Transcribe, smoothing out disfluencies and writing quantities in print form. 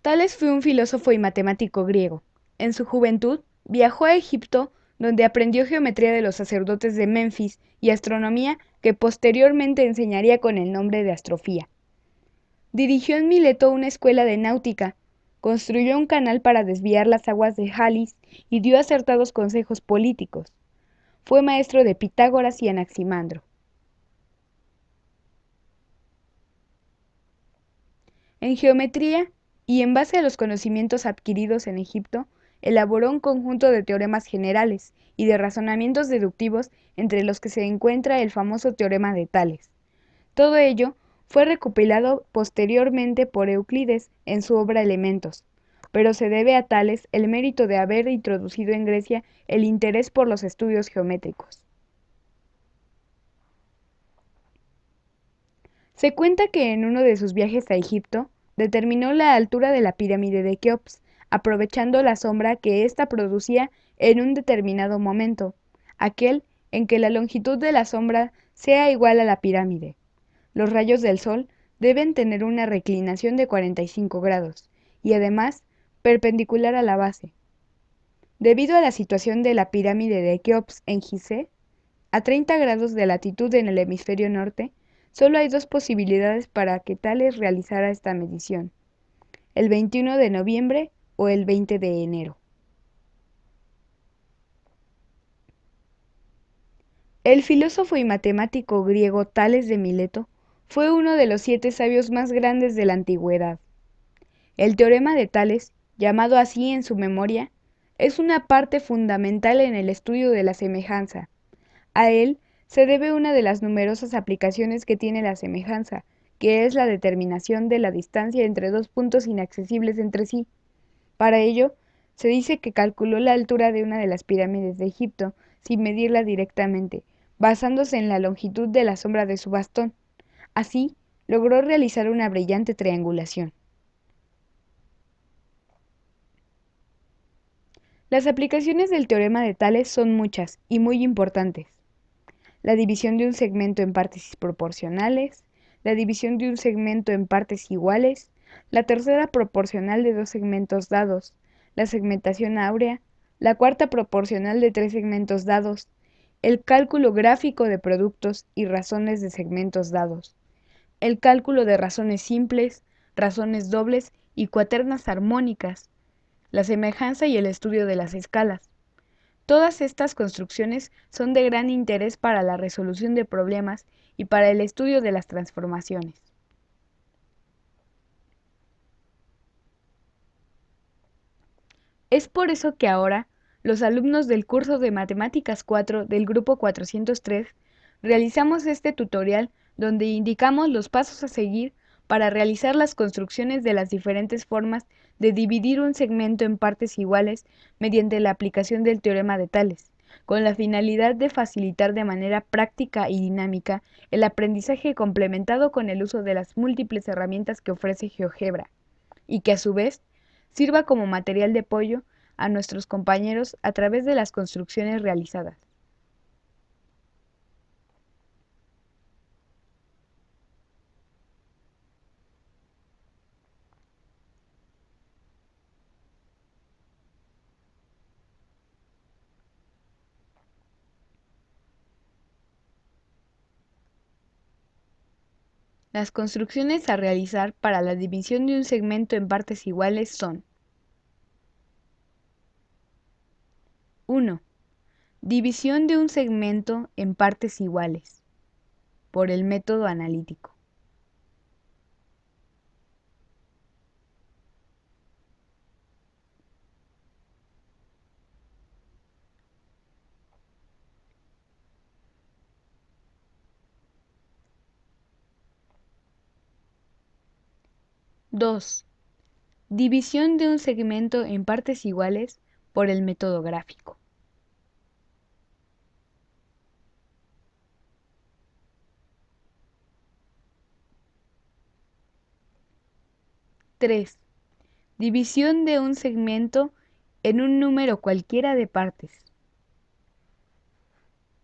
Tales fue un filósofo y matemático griego. En su juventud viajó a Egipto, donde aprendió geometría de los sacerdotes de Menfis y astronomía que posteriormente enseñaría con el nombre de astrofía. Dirigió en Mileto una escuela de náutica, construyó un canal para desviar las aguas de Halis y dio acertados consejos políticos. Fue maestro de Pitágoras y Anaximandro. En geometría, y en base a los conocimientos adquiridos en Egipto, elaboró un conjunto de teoremas generales y de razonamientos deductivos entre los que se encuentra el famoso teorema de Tales. Todo ello fue recopilado posteriormente por Euclides en su obra Elementos, pero se debe a Tales el mérito de haber introducido en Grecia el interés por los estudios geométricos. Se cuenta que en uno de sus viajes a Egipto determinó la altura de la pirámide de Keops, aprovechando la sombra que ésta producía en un determinado momento, aquel en que la longitud de la sombra sea igual a la pirámide. Los rayos del sol deben tener una reclinación de 45 grados y además perpendicular a la base. Debido a la situación de la pirámide de Keops en Gizeh, a 30 grados de latitud en el hemisferio norte, solo hay dos posibilidades para que Tales realizara esta medición: el 21 de noviembre o el 20 de enero. El filósofo y matemático griego Tales de Mileto fue uno de los 7 sabios más grandes de la antigüedad. El teorema de Tales, llamado así en su memoria, es una parte fundamental en el estudio de la semejanza. A él se debe una de las numerosas aplicaciones que tiene la semejanza, que es la determinación de la distancia entre dos puntos inaccesibles entre sí. Para ello, se dice que calculó la altura de una de las pirámides de Egipto sin medirla directamente, basándose en la longitud de la sombra de su bastón. Así, logró realizar una brillante triangulación. Las aplicaciones del teorema de Tales son muchas y muy importantes: la división de un segmento en partes proporcionales, la división de un segmento en partes iguales, la tercera proporcional de dos segmentos dados, la segmentación áurea, la cuarta proporcional de tres segmentos dados, el cálculo gráfico de productos y razones de segmentos dados, el cálculo de razones simples, razones dobles y cuaternas armónicas, la semejanza y el estudio de las escalas. Todas estas construcciones son de gran interés para la resolución de problemas y para el estudio de las transformaciones. Es por eso que ahora, los alumnos del curso de Matemáticas 4 del grupo 403 realizamos este tutorial donde indicamos los pasos a seguir para realizar las construcciones de las diferentes formas de dividir un segmento en partes iguales mediante la aplicación del teorema de Tales, con la finalidad de facilitar de manera práctica y dinámica el aprendizaje complementado con el uso de las múltiples herramientas que ofrece GeoGebra, y que a su vez sirva como material de apoyo a nuestros compañeros a través de las construcciones realizadas. Las construcciones a realizar para la división de un segmento en partes iguales son: 1. División de un segmento en partes iguales, por el método analítico. 2. División de un segmento en partes iguales por el método gráfico. 3. División de un segmento en un número cualquiera de partes,